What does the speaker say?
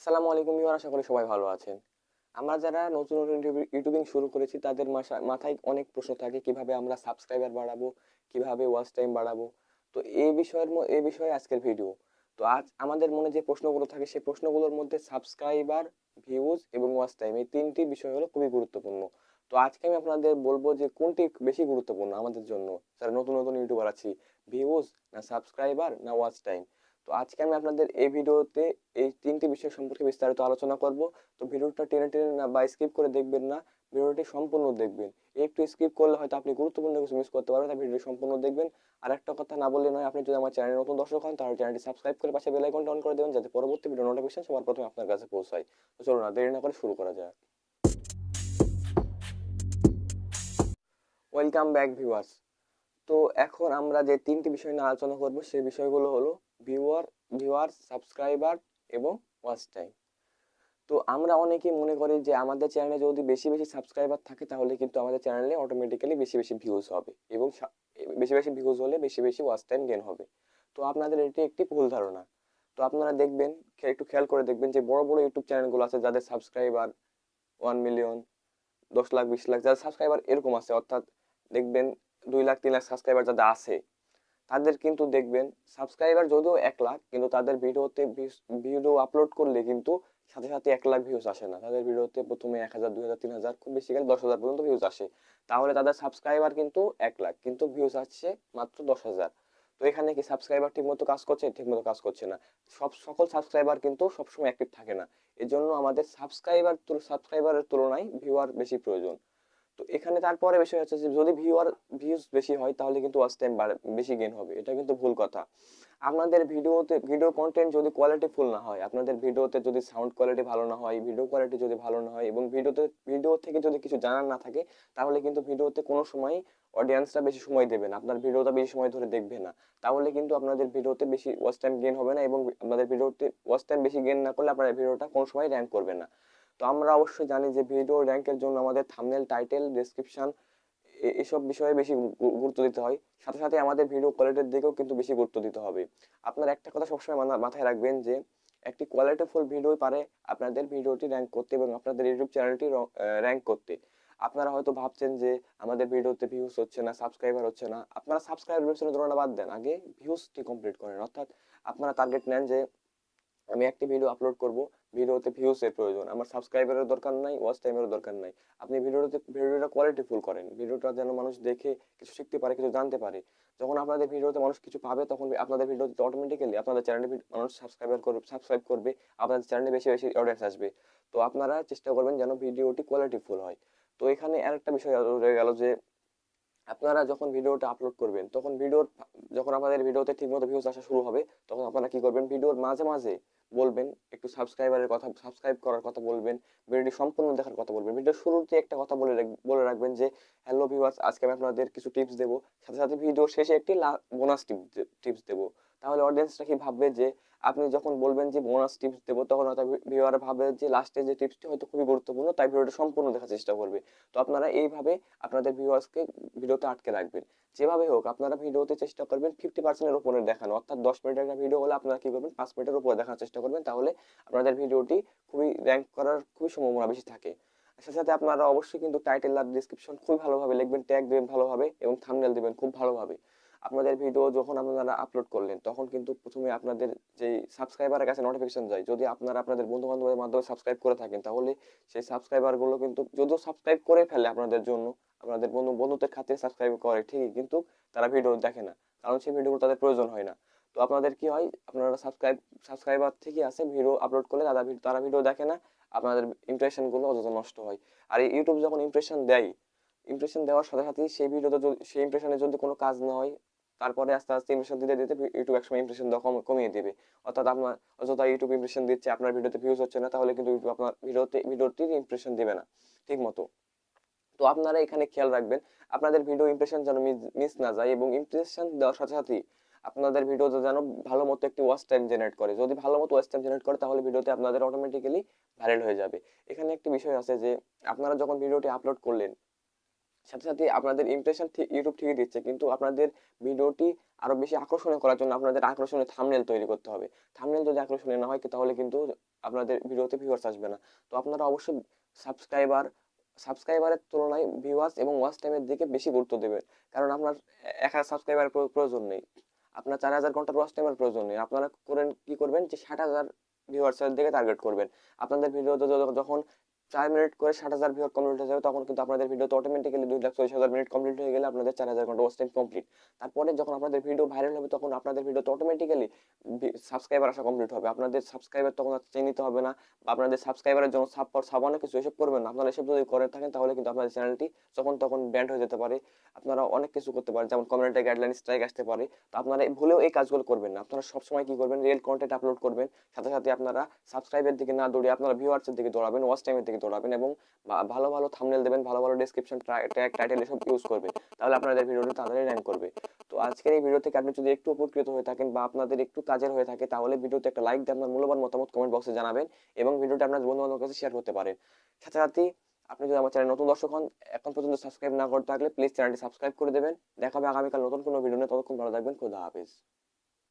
আসসালামু আলাইকুম ভিউয়ার, আশা করি সবাই ভালো আছেন। আমরা যারা নতুন নতুন ইউটিউবিং শুরু করেছি তাদের মাথায় অনেক প্রশ্ন থাকে, কিভাবে আমরা সাবস্ক্রাইবার বাড়াবো, কিভাবে ওয়াচ টাইম বাড়াবো। তো এই বিষয়ে আজকের ভিডিও। তো আজ আমাদের মনে যে প্রশ্নগুলো থাকে সেই প্রশ্নগুলোর মধ্যে সাবস্ক্রাইবার, ভিউজ এবং ওয়াচ টাইম এই তিনটি বিষয় হলো খুবই গুরুত্বপূর্ণ। তো আজকে আমি আপনাদের বলবো যে কোনটি বেশি গুরুত্বপূর্ণ আমাদের জন্য, যারা নতুন নতুন ইউটিউবার আছি। ভিউজ না সাবস্ক্রাইবার না ওয়াচ টাইম। তো আজকে আমি আপনাদের এই ভিডিওতে এই তিনটি বিষয় সম্পর্কে বিস্তারিত আলোচনা করব। তো ভিডিওটা টেনে টেনে না বা স্কিপ করে দেখবেন না, ভিডিওটি সম্পূর্ণ দেখবেন। একটু স্কিপ করলে হয়তো আপনি গুরুত্বপূর্ণ কিছু মিস করতে পারবেন, তাই ভিডিওটি সম্পূর্ণ দেখবেন। আর একটা কথা না বললে নয়, আপনি যদি আমার চ্যানেলে নতুন দর্শক হন তাহলে চ্যানেলটি সাবস্ক্রাইব করে পাশে বেল আইকনটা অন করে দেবেন, যাতে পরবর্তী ভিডিও নোটিফিকেশন সবার প্রথমে আপনার কাছে পৌঁছায়। তো চলুন না দেরি না করে শুরু করা যাক। Welcome back viewers. তো এখন আমরা যে তিনটি বিষয় নিয়ে আলোচনা করব সেই বিষয়গুলো হলো ভিউয়ার, সাবস্ক্রাইবার এবং ওয়াচ টাইম। তো আমরা অনেকেই মনে করি যে আমাদের চ্যানেলে যদি বেশি বেশি সাবস্ক্রাইবার থাকে তাহলে কিন্তু আমাদের চ্যানেলে অটোমেটিক্যালি বেশি বেশি ভিউজ হবে, এবং বেশি বেশি ভিউজ হলে বেশি বেশি ওয়াচ টাইম গেন হবে। তো আপনাদের এটি একটি ভুল ধারণা। তো আপনারা দেখবেন, একটু খেয়াল করে দেখবেন যে বড় বড় ইউটিউব চ্যানেলগুলো আছে যাদের সাবস্ক্রাইবার 1 মিলিয়ন, 10 লাখ, 20 লাখ, যাদের সাবস্ক্রাইবার এরকম আছে, অর্থাৎ দেখবেন 2 লাখ 3 লাখ সাবস্ক্রাইবার যাদের আছে, তাদের কিন্তু দেখবেন সাবস্ক্রাইবার যদিও 1 লাখ, কিন্তু তাদের ভিডিওতে ভিডিও আপলোড করলে কিন্তু সাথে সাথে 1 লাখ ভিউজ আসে না। তাদের ভিডিওতে প্রথমে 1,000, 2,000, 3,000, খুব বেশি গেলে 10,000 পর্যন্ত ভিউজ আসে। তাহলে তাদের সাবস্ক্রাইবার কিন্তু 1 লাখ, কিন্তু ভিউজ আসছে মাত্র 10,000। তো এখানে কি সাবস্ক্রাইবার ঠিক মতো কাজ করছে? ঠিক মতো কাজ করছে না। সকল সাবস্ক্রাইবার কিন্তু সবসময় অ্যাক্টিভ থাকে না। এজন্য আমাদের সাবস্ক্রাইবারের তুলনায় ভিউয়ার বেশি প্রয়োজন। তো এখানে তারপরে বিষয় হচ্ছে যে যদি ভিউজ বেশি হয় তাহলে কিন্তু ওয়াচ টাইম বেশি গেইন হবে, এটা কিন্তু ভুল কথা। আপনাদের ভিডিও কন্টেন্ট যদি কোয়ালিটি ফুল না হয়, আপনাদের ভিডিওতে যদি সাউন্ড কোয়ালিটি ভালো না হয়, ভিডিও কোয়ালিটি যদি ভালো না হয়, এবং ভিডিও থেকে যদি কিছু জানার না থাকে, তাহলে কিন্তু ভিডিওতে কোনো সময় অডিয়েন্সরা বেশি সময় দেবে না, আপনার ভিডিওটা বেশি সময় ধরে দেখবে না। তাহলে কিন্তু আপনাদের ভিডিওতে বেশি ওয়াচ টাইম গেইন হবে না, এবং আপনাদের ভিডিওতে ওয়াচ টাইম বেশি গেইন না করলে আপনার ভিডিওটা কোনো সময় র্যাঙ্ক করবে না। তো আমরা অবশ্যই জানি যে ভিডিও র্যাঙ্কের জন্য আমাদের থাম্বনেল, টাইটেল, ডেসক্রিপশন এসব বিষয়ে বেশি গুরুত্ব দিতে হয়। সাথে সাথে আমাদের ভিডিও কোয়ালিটির দিকেও কিন্তু বেশি গুরুত্ব দিতে হবে। আপনার একটা কথা সবসময় মাথায় রাখবেন যে একটি কোয়ালিটিফুল ভিডিও পারে আপনাদের ভিডিওটি র্যাঙ্ক করতে এবং আপনাদের ইউটিউব চ্যানেলটি র্যাঙ্ক করতে। আপনারা হয়তো ভাবছেন যে আমাদের ভিডিওতে ভিউজ হচ্ছে না, সাবস্ক্রাইবার হচ্ছে না। আপনারা সাবস্ক্রাইবার পেছনে দৌড়ানো বাদ দেন, আগে ভিউজটি কমপ্লিট করেন। অর্থাৎ আপনারা টার্গেট নেন যে আমি একটি ভিডিও আপলোড করব, ভিডিওতে ভিউজের প্রয়োজন, আমার সাবস্ক্রাইবারের দরকার নাই, ওয়াচ টাইমেরও দরকার নাই। আপনি ভিডিওটা কোয়ালিটিফুল করেন, ভিডিওটা যেন মানুষ দেখে কিছু শিখতে পারে, কিছু জানতে পারে। যখন আপনাদের ভিডিওতে মানুষ কিছু পাবে, তখন আপনাদের ভিডিওতে অটোমেটিক্যালি আপনাদের চ্যানেলে মানুষ সাবস্ক্রাইব করবে, আপনাদের চ্যানেলে বেশি বেশি অডিয়েন্স আসবে। তো আপনারা চেষ্টা করবেন যেন ভিডিওটি কোয়ালিটিফুল হয়। তো এখানে আরেকটা বিষয় রয়ে গেল যে আপনারা যখন ভিডিওটা আপলোড করবেন, যখন আপনাদের ভিডিওতে ঠিকমতো ভিউজ আসা শুরু হবে, তখন আপনারা কি করবেন, ভিডিওর মাঝে মাঝে বলবেন একটু সাবস্ক্রাইব করার কথা বলবেন, ভিডিওটি সম্পূর্ণ দেখার কথা বলবেন। ভিডিওর শুরুতে একটা কথা বলে রাখবেন যে হ্যালো ভিউয়ার্স, আজকে আমি আপনাদের কিছু টিপস দেবো। সাথে সাথে ভিডিওর শেষে একটি বোনাস টিপস দেবো। তাহলে অডিয়েন্সটা কি ভাববে যে আপনি যখন বলবেন যে বোনাস টিপস দেবো, তখন হয়তো ভিউয়ার ভাববে যে লাস্টে যে টিপসটি হয়তো খুবই গুরুত্বপূর্ণ, তাই ভিডিওটা সম্পূর্ণ দেখার চেষ্টা করবে। তো আপনারা এইভাবে আপনাদের ভিউয়ার্সকে ভিডিওতে আটকে রাখবেন। যেভাবে হোক আপনারা ভিডিওতে চেষ্টা করবেন 50%-এর উপরে দেখানো, অর্থাৎ 10 মিনিটের একটা ভিডিও হলে আপনারা কি করবেন, 5 মিনিটের উপরে দেখার চেষ্টা করবেন। তাহলে আপনাদের ভিডিওটি খুবই র্যাঙ্ক করার খুবই সম্ভাবনা বেশি থাকে। সাথে সাথে আপনারা অবশ্যই কিন্তু টাইটেল আর ডিসক্রিপশন খুবই ভালোভাবে লিখবেন, ট্যাগ দেবেন ভালোভাবে, এবং থাম্বনেল দিবেন খুব ভালোভাবে। আপনাদের ভিডিও যখন আপনারা আপলোড করলেন, তখন কিন্তু প্রথমে আপনাদের যে সাবস্ক্রাইবারের কাছে নোটিফিকেশন যায়। যদি আপনারা আপনাদের বন্ধু বান্ধবের মাধ্যমে সাবস্ক্রাইব করে থাকেন, তাহলে সেই সাবস্ক্রাইবারগুলো কিন্তু যদিও সাবস্ক্রাইব করে ফেলে আপনাদের জন্য, আপনাদের বন্ধুত্বের খাতিরে সাবস্ক্রাইব করে ঠিকই, কিন্তু তারা ভিডিও দেখে না, কারণ সেই ভিডিওগুলো তাদের প্রয়োজন হয় না। তো আপনাদের কি হয়, আপনারা সাবস্ক্রাইবার ঠিকই আছে, ভিডিও আপলোড করলে তারা ভিডিও দেখে না, আপনাদের ইমপ্রেশন গুলো অযথা নষ্ট হয়। আর ইউটিউব যখন ইমপ্রেশন দেওয়ার সাথে সাথে সেই ইমপ্রেশনে যদি কোনো কাজ না হয়, তারপরে আস্তে আস্তে ইমপ্রেশন দিতে দিতে ইউটিউব একসময় ইমপ্রেশন দেওয়া কমিয়ে দিবে। অর্থাৎ আপনার অযথা ইউটিউব ইমপ্রেশন দিচ্ছে, আপনার ভিডিওতে ভিউজ হচ্ছে না, তাহলে কিন্তু ইউটিউব আপনার ভিডিওটির ইমপ্রেশন দিবে না ঠিক মতো। তো আপনারা এখানে খেয়াল রাখবেন আপনাদের ভিডিও ইমপ্রেশন যেন মিস না যায়, এবং ইমপ্রেশন দেওয়ার সাথে সাথে আপনাদের ভিডিও যেন ভালো মতো একটি ওয়াচ টাইম জেনারেট করে। যদি ভালো মতো ওয়াচ টাইম জেনারেট করে, তাহলে ভিডিওতে আপনাদের অটোমেটিক্যালি ভাইরাল হয়ে যাবে। এখানে একটি বিষয় আছে যে আপনারা যখন ভিডিওটি আপলোড করলেন, সাথে সাথে আপনাদের ইমপ্রেশন ইউটিউব ঠিকই দিচ্ছে, কিন্তু আপনাদের ভিডিওটি আরো বেশি আকর্ষণীয় করার জন্য আপনাদের আকর্ষণীয় থাম্বনেল তৈরি করতে হবে। থাম্বনেল যদি আকর্ষণীয় না হয় তাহলে কিন্তু আপনাদের ভিডিওতে ভিউয়ার্স আসবে না। তো আপনারা অবশ্যই সাবস্ক্রাইবার সাবস্ক্রাইবারের তুলনায় ভিউয়ার্স এবং ওয়াচ টাইমের দিকে বেশি গুরুত্ব দেবেন। কারণ আপনার 1000 সাবস্ক্রাইবারের প্রয়োজন নেই, আপনার 4000 ঘন্টার ওয়াচ টাইমের প্রয়োজন নেই। আপনারা কি করবেন যে 60,000 ভিউয়ার্সের দিকে টার্গেট করবেন। আপনাদের ভিডিওতে যখন 4 মিনিট করে 60,000 ভিউ কমপ্লিট হয়ে যাবে, তখন কিন্তু আপনাদের ভিডিওতে অটোমেটিক্যালি 2,40,000 মিনিট কমপ্লিট হয়ে গেলে আপনাদের 4,000 ঘন্টা ওয়াচ টাইম কমপ্লিট। তারপরে যখন আপনাদের ভিডিও ভাইরাল হবে, তখন আপনাদের ভিডিওতে অটোমেটিক্যালি সাবস্ক্রাইবার আসা কমপ্লিট হবে। আপনাদের সাবস্ক্রাইবার তখন আর চেয়ে নিতে হবে না, বা আপনাদের সাবস্ক্রাইবারের জন্য সাব অনেক কিছু এসব করবেন না। আপনারা এসব যদি করে থাকেন তাহলে কিন্তু আপনাদের চ্যানেলটি যখন তখন ব্যান্ড হয়ে যেতে পারে। আপনারা অনেক কিছু করতে পারেন, যেমন কমিউনিটি গাইডলাইন স্ট্রাইক আসতে পারে। তো আপনারা ভুলেও এই কাজগুলো করবেন না। আপনারা সবসময় কি করবেন, রিয়েল কন্টেন্ট আপলোড করবেন। সাথে সাথে আপনারা সাবস্ক্রাইবের দিকে না দৌড়িয়ে আপনারা ভিউয়ার্সের দিকে দৌড়াবেন, ওয়াচ টাইমের দিকে দৌড়াবেন, এবং ভালো ভালো থাম্বনেল দেবেন, ভালো ভালো ডেসক্রিপশন, ট্যাগ, টাইটেল এসব ইউজ করবেন। তাহলে আপনাদের ভিডিওটি তাড়াতাড়ি র্যাঙ্ক করবে। তো আজকের এই ভিডিও থেকে আপনি যদি একটু উপকৃত হয়ে থাকেন বা আপনাদের একটু কাজের হয়ে থাকে, তাহলে ভিডিওতে একটা লাইক দিয়ে আপনার মূল্যবান মতামত কমেন্ট বক্সে জানাবেন, এবং ভিডিওটা আপনার বন্ধু বান্ধবের কাছে শেয়ার করতে পারেন। সাথে সাথে আপনি যদি আমার চ্যানেল নতুন দর্শক হন, এখন পর্যন্ত সাবস্ক্রাইব না করতে থাকলে প্লিজ চ্যানেলটি সাবস্ক্রাইব করে দেবেন। দেখা হবে আগামীকাল নতুন কোনো ভিডিও নিয়ে। ততক্ষণ ভালো থাকবেন। খোদা হাফেজ।